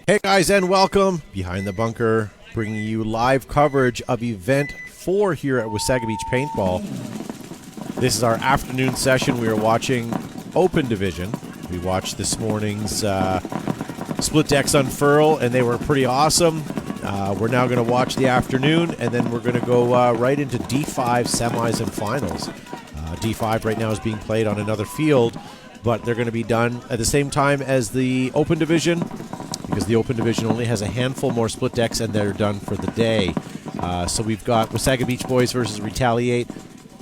Hey guys, and welcome Behind the Bunker, bringing you live coverage of Event 4 here at Wasaga Beach Paintball. This is our afternoon session. We are watching Open Division. We watched this morning's split decks unfurl, and they were pretty awesome. We're now going to watch the afternoon, and then we're going to go right into D5 semis and finals. D5 right now is being played on another field, but they're going to be done at the same time as the Open Division, because the Open Division only has a handful more split decks, and they're done for the day. So we've got Wasaga Beach Boys versus Retaliate,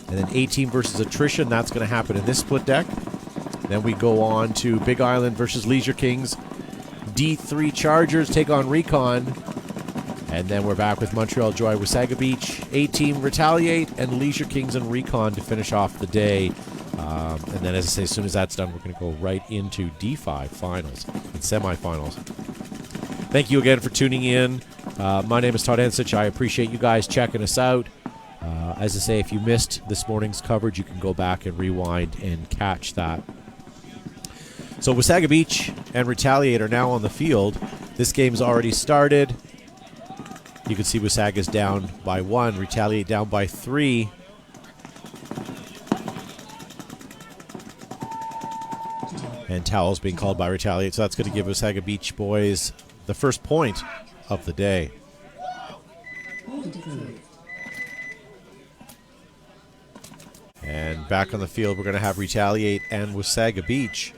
and then A-Team versus Attrition. That's going to happen in this split deck. Then we go on to Big Island versus Leisure Kings. D3 Chargers take on Recon. And then we're back with Montreal Joy, Wasaga Beach, A-Team, Retaliate, and Leisure Kings and Recon to finish off the day. And then, as I say, as soon as that's done, we're going to go right into D5 finals and semifinals. Thank you again for tuning in. My name is Todd Ensich. I appreciate you guys checking us out. As I say, if you missed this morning's coverage, you can go back and rewind and catch that. So Wasaga Beach and Retaliate are now on the field. This game's already started. You can see Wasaga's down by 1, Retaliate down by 3. And towels being called by Retaliate, so that's going to give Wasaga Beach Boys the first point of the day. And back on the field, we're going to have Retaliate and Wasaga Beach.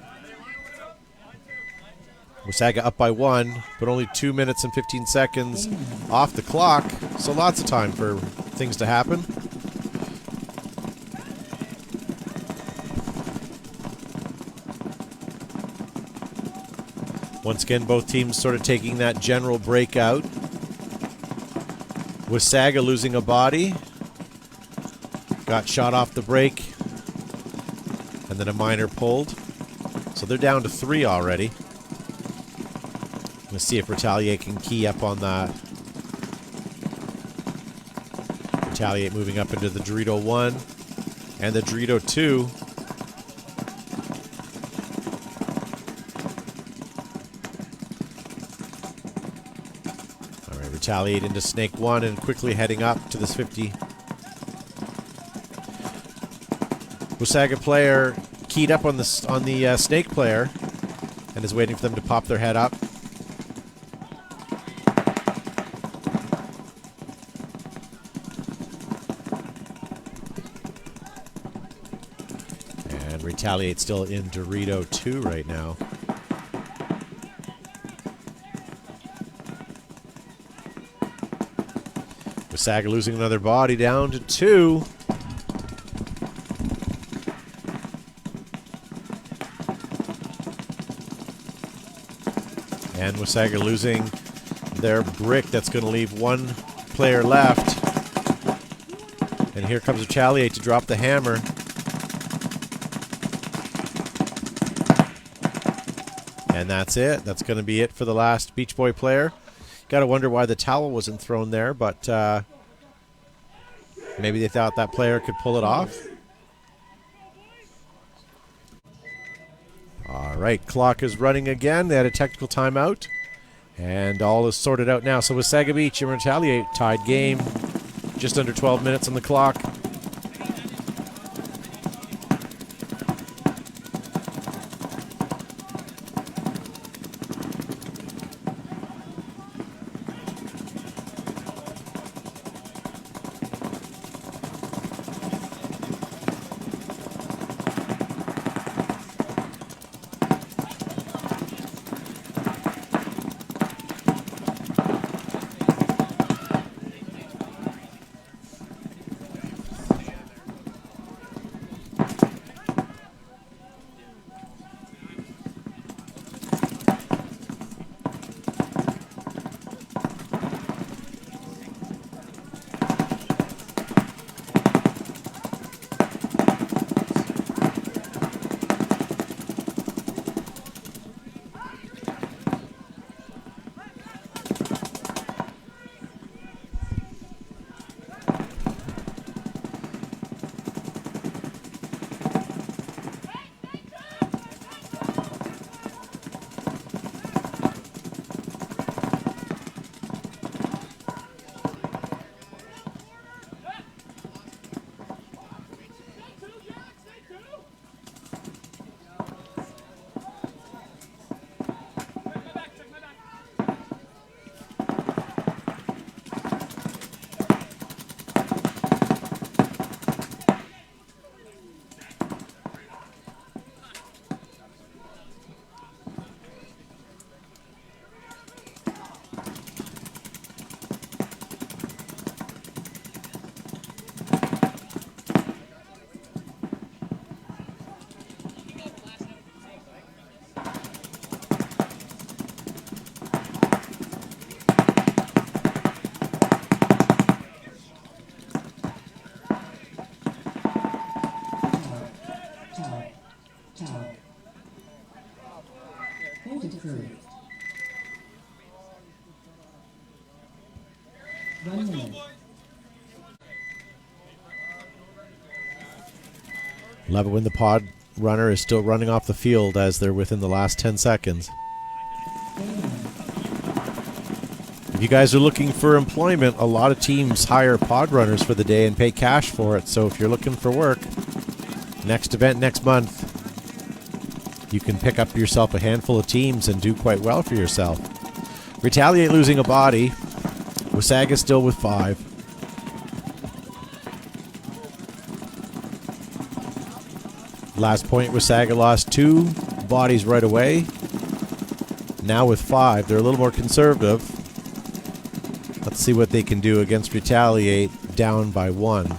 Wasaga up by 1, but only 2 minutes and 15 seconds off the clock, so lots of time for things to happen. Once again, both teams sort of taking that general breakout. Wasaga losing a body. Got shot off the break. And then a miner pulled. So they're down to 3 already. Let's see if Retaliate can key up on that. Retaliate moving up into the Dorito 1 and the Dorito 2. All right, Retaliate into Snake 1 and quickly heading up to this 50. Wasaga player keyed up on the Snake player and is waiting for them to pop their head up. Retaliate still in Dorito 2 right now. Wasaga losing another body down to 2. And Wasaga losing their brick. That's going to leave 1 player left. And here comes Retaliate to drop the hammer. And that's it. That's going to be it for the last Beach Boy player. Got to wonder why the towel wasn't thrown there, but maybe they thought that player could pull it off. All right, clock is running again. They had a technical timeout, and all is sorted out now. So Wasaga Beach and Retaliate tied game. Just under 12 minutes on the clock. Love it when the pod runner is still running off the field as they're within the last 10 seconds. If you guys are looking for employment, a lot of teams hire pod runners for the day and pay cash for it. So if you're looking for work, next event next month, you can pick up yourself a handful of teams and do quite well for yourself. Retaliate losing a body. Wasaga still with 5. Last point, Wasaga lost 2 bodies right away. Now with 5, they're a little more conservative. Let's see what they can do against Retaliate, down by 1.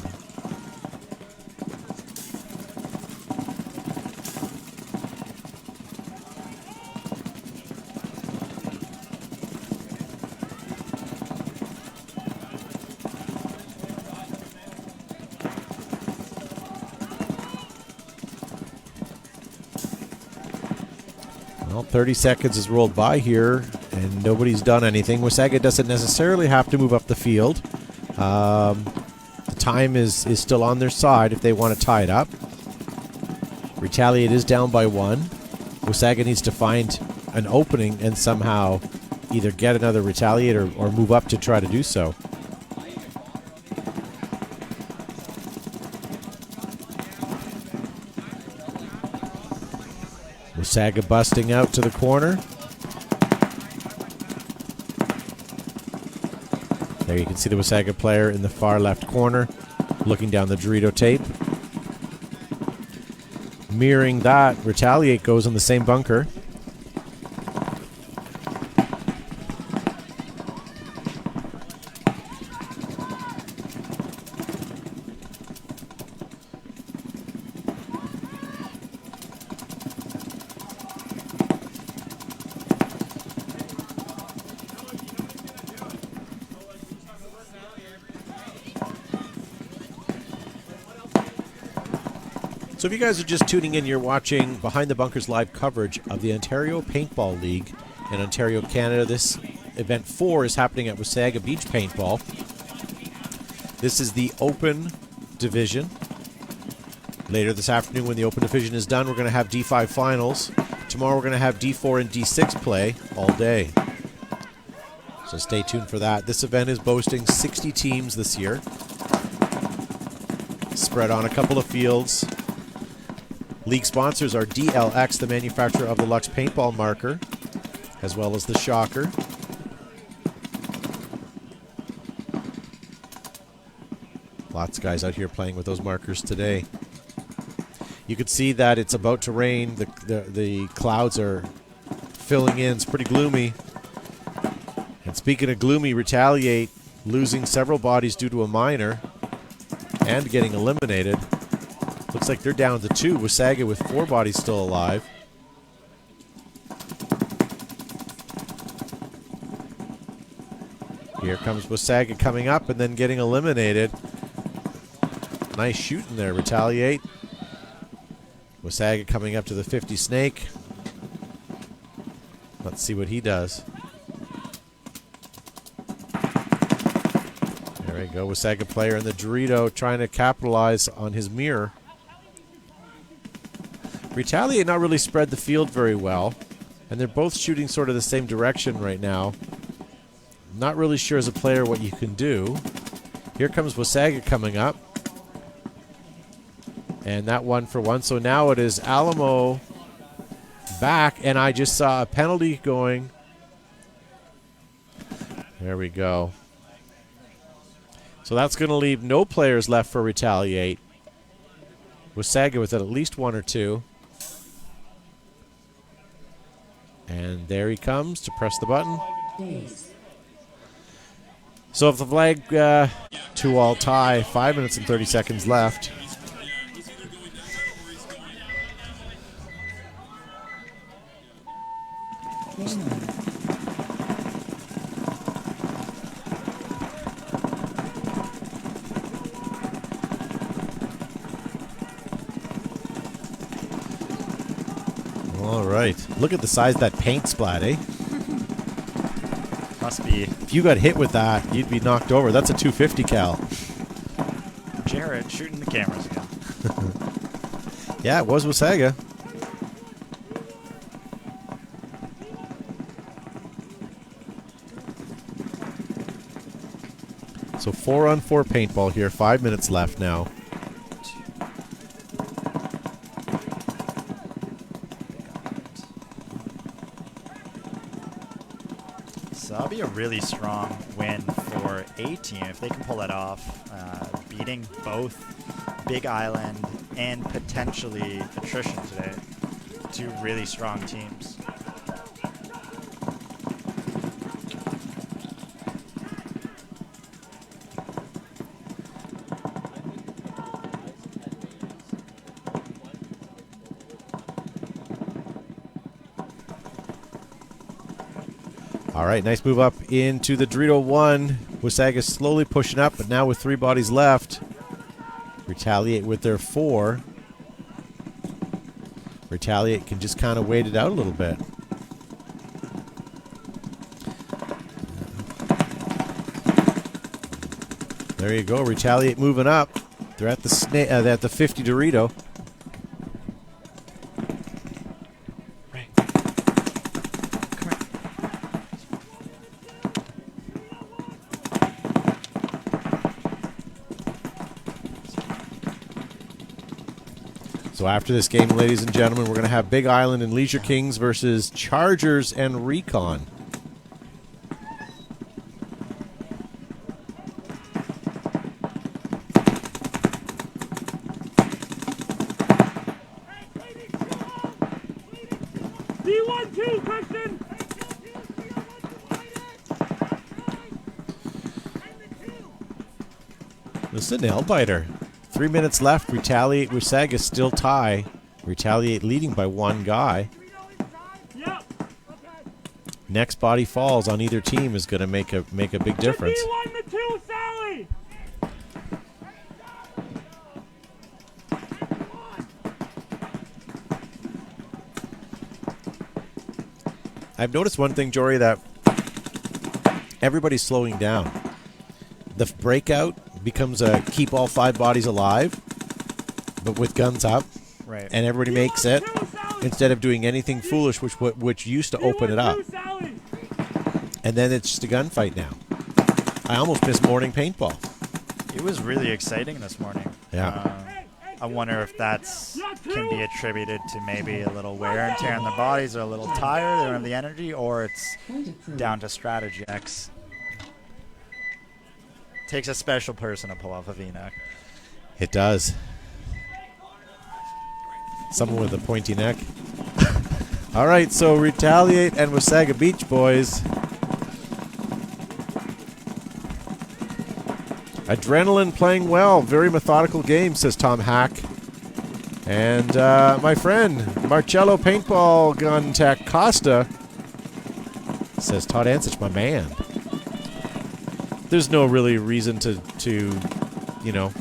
Well, 30 seconds has rolled by here, and nobody's done anything. Wasaga doesn't necessarily have to move up the field. The time is still on their side if they want to tie it up. Retaliate is down by 1. Wasaga needs to find an opening and somehow either get another Retaliate or move up to try to do so. Wasaga busting out to the corner. There you can see the Wasaga player in the far left corner looking down the Dorito tape. Mirroring that, Retaliate goes in the same bunker. So if you guys are just tuning in, you're watching Behind the Bunkers live coverage of the Ontario Paintball League in Ontario, Canada. This event 4 is happening at Wasaga Beach Paintball. This is the open division. Later this afternoon when the open division is done, we're going to have D5 finals. Tomorrow we're going to have D4 and D6 play all day. So stay tuned for that. This event is boasting 60 teams this year, spread on a couple of fields. League sponsors are DLX, the manufacturer of the Lux paintball marker, as well as the Shocker. Lots of guys out here playing with those markers today. You can see that it's about to rain. The clouds are filling in. It's pretty gloomy. And speaking of gloomy, Retaliate losing several bodies due to a minor and getting eliminated. Looks like they're down to 2. Wasaga with 4 bodies still alive. Here comes Wasaga coming up and then getting eliminated. Nice shooting there, Retaliate. Wasaga coming up to the 50 snake. Let's see what he does. There we go. Wasaga player in the Dorito trying to capitalize on his mirror. Retaliate not really spread the field very well, and they're both shooting sort of the same direction right now. Not really sure as a player what you can do. Here comes Wasaga coming up. And that 1 for 1. So now it is Alamo back, and I just saw a penalty going. There we go. So that's going to leave no players left for Retaliate. Wasaga with at least 1 or 2. And there he comes to press the button. So if the flag 2-all tie, 5 minutes and 30 seconds left. All right. right. Look at the size of that paint splat, eh? Must be. If you got hit with that, you'd be knocked over. That's a 250 cal. Jarrett shooting the cameras again. Yeah, it was Wasaga. So 4-on-4 paintball here. 5 minutes left now. So that'll be a really strong win for A team if they can pull that off, beating both Big Island and potentially Attrition today. Two really strong teams. All right, nice move up into the Dorito 1. Wasaga slowly pushing up, but now with 3 bodies left. Retaliate with their 4. Retaliate can just kind of wait it out a little bit. There you go, Retaliate moving up. They're at the 50 Dorito. So after this game, ladies and gentlemen, we're going to have Big Island and Leisure Kings versus Chargers and Recon. D1-2, Christian! This is a nail biter. 3 minutes left. Retaliate, Wasaga still tie. Retaliate leading by 1 guy. Yep. Next body falls on either team is going to make a big difference. D1-2, Sally! I've noticed one thing, Jory, that everybody's slowing down. The breakout becomes a keep all 5 bodies alive, but with guns up, Right. and everybody makes it instead of doing anything foolish, which used to open it up. And then it's just a gunfight now. I almost miss morning paintball. It was really exciting this morning. Yeah. I wonder if that's can be attributed to maybe a little wear and tear on their bodies, or a little tired, they don't have the energy, or it's down to strategy. X takes a special person to pull off a V-neck. It does. Someone with a pointy neck. All right, so Retaliate and Wasaga Beach boys. Adrenaline playing well. Very methodical game, says Tom Hack. And my friend, Marcello Paintball Gun Tech Costa, says Todd Ansich, my man. There's no really reason to you know,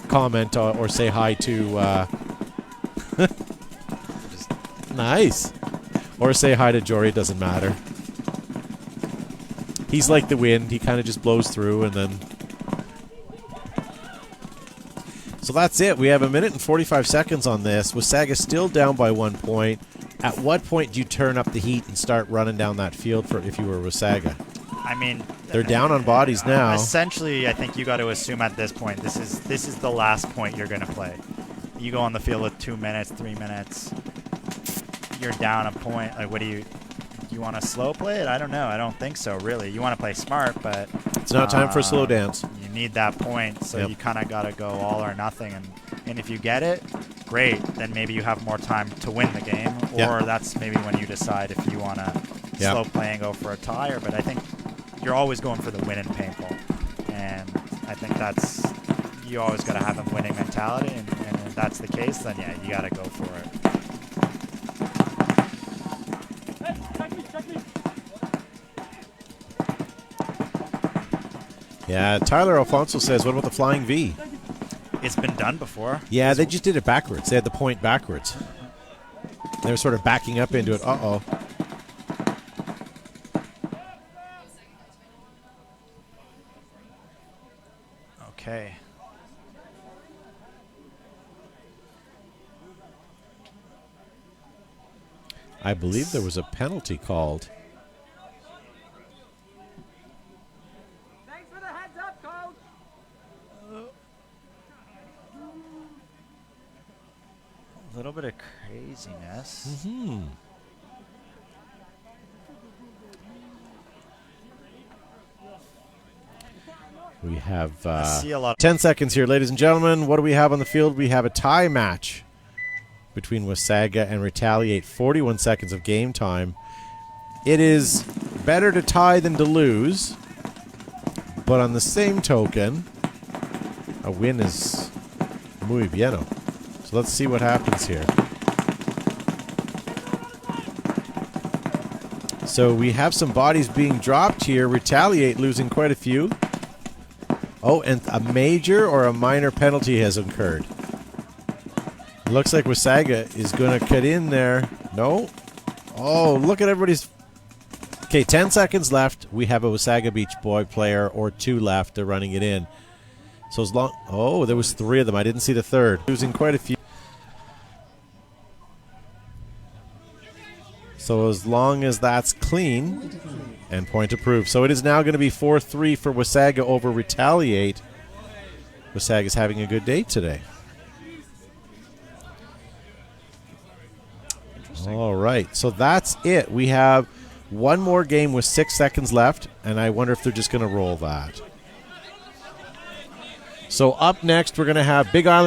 comment or say hi to... Nice. Or say hi to Jory, it doesn't matter. He's like the wind. He kind of just blows through and then... So that's it. We have 1 minute and 45 seconds on this. Wasaga still down by 1 point. At what point do you turn up the heat and start running down that field for if you were Wasaga? I mean, they're down on bodies now. Essentially, I think you got to assume at this point this is the last point you're going to play. You go on the field with 2 minutes, 3 minutes. You're down a point. Like, what do you want to slow play it? I don't know. I don't think so, really. You want to play smart, but it's not time for a slow dance. You need that point, so you kind of got to go all or nothing. And if you get it, great. Then maybe you have more time to win the game, or that's maybe when you decide if you want to slow play and go for a tire. But I think you're always going for the win in paintball, and I think that's you always got to have a winning mentality. And if that's the case, then yeah, you got to go for it. Yeah, Tyler Alfonso says, what about the Flying V? It's been done before. Yeah, they just did it backwards. They had the point backwards. They're sort of backing up into it. Uh-oh. Okay. I believe there was a penalty called. Thanks for the heads up, coach. A little bit of craziness. Mm-hmm. We have I see a lot. 10 seconds here, ladies and gentlemen. What do we have on the field? We have a tie match between Wasaga and Retaliate. 41 seconds of game time. It is better to tie than to lose. But on the same token, a win is muy bien. So let's see what happens here. So we have some bodies being dropped here. Retaliate losing quite a few. Oh, and a major or a minor penalty has occurred. Looks like Wasaga is going to cut in there. No. Oh, look at everybody's... Okay, 10 seconds left. We have a Wasaga Beach Boy player or two left. They're running it in. So as long... Oh, there was three of them. I didn't see the third. Losing quite a few. So as long as that's clean... And point approved. So it is now going to be 4-3 for Wasaga over Retaliate. Wasaga's having a good day today. All right. So that's it. We have one more game with 6 seconds left, and I wonder if they're just going to roll that. So up next, we're going to have Big Island.